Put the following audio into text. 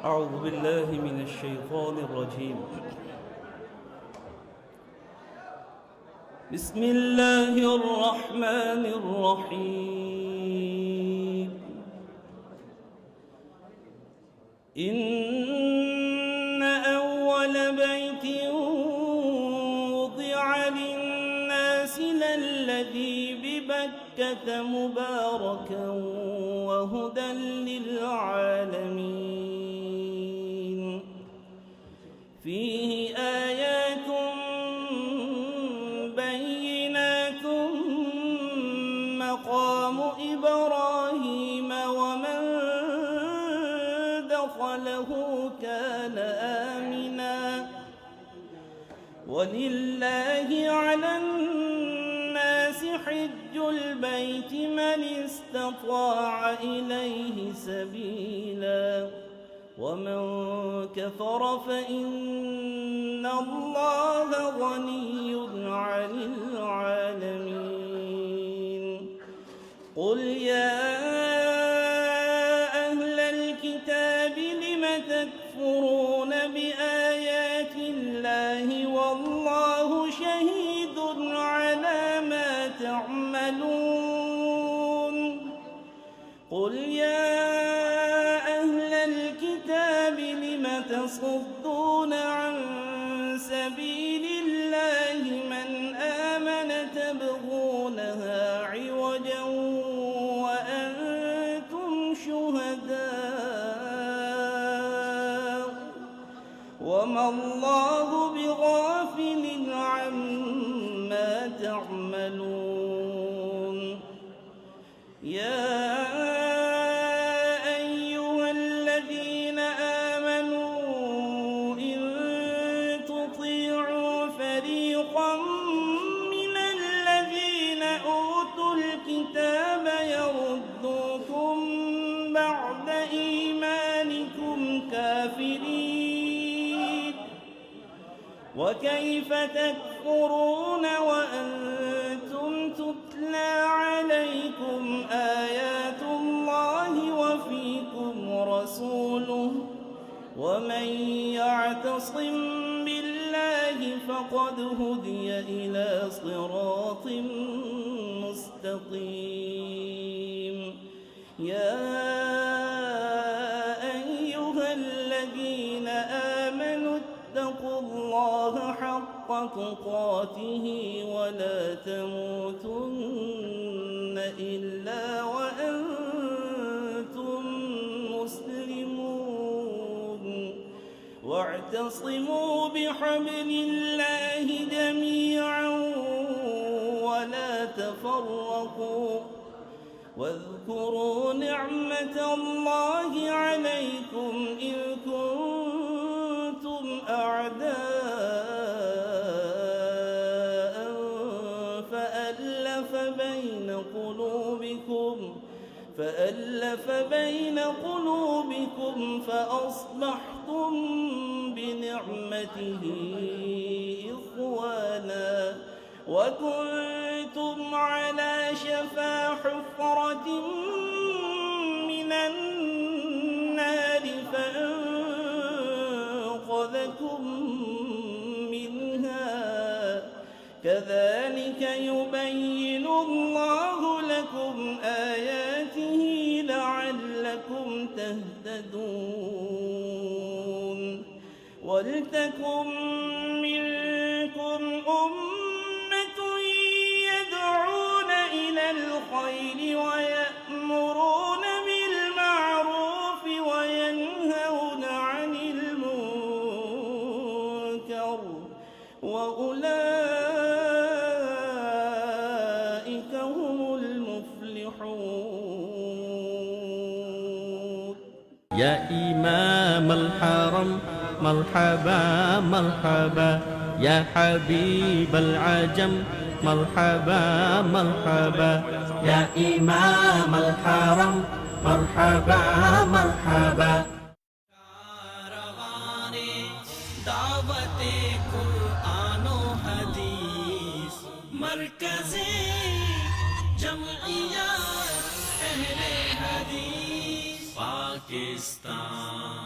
أعوذ بالله من الشيطان الرجيم. بسم الله الرحمن الرحيم. إن أول بيت وضع للناس للذي ببكة مباركا وهدى للعالمين فيه آيات بينات مقام إبراهيم ومن دخله كان آمنا ولله على الناس حج البيت من استطاع إليه سبيلا ومن كفر فإن الله غني عن العالمين. قل يا أهل الكتاب لم تكفرون بآيات الله والله شهيد على ما تعملون. قل يا أهل الكتاب لم تصدون عن سبيل الله من آمن تبغونها عوجا وأنتم شهداء وما الله بغافل عما تعملون. يا أيها الذين آمنوا إن تطيعوا فريقا من الذين أوتوا الكتاب يردوكم بعد إيمانكم كافرين وكيف تكفرون وأنتم تتلى عليكم آيات الله وفيكم رسوله ومن يعتصم بالله فقد هدي إلى صراط مستقيم. يا أيها الذين آمنوا اتقوا الله حق تقاته ولا تموتن إلا وأنتم مسلمون واعتصموا بحبل الله جميعا ولا تفرقوا واذكروا نعمة الله عليكم إذ كنتم أعداء فألف بين قلوبكم فأصبحتم بنعمته إخوانا وكنتم على شفا حفرة من النار فأنقذكم منها كذلك يبين الله لكم آياته لعلكم تهتدون. ولتكن منكم أمة يدعون إلى الخير ويأمرون بالمعروف وينهون عن المنكر وأولئك هم المفلحون. يا إمام الحرم مرحبا مرحبا يا حبيب العجم مرحبا مرحبا يا إمام الحرم مرحبا مرحبا. دعوت قرآن و حدیث مرکزی جمعیت اہل حدیث پاکستان.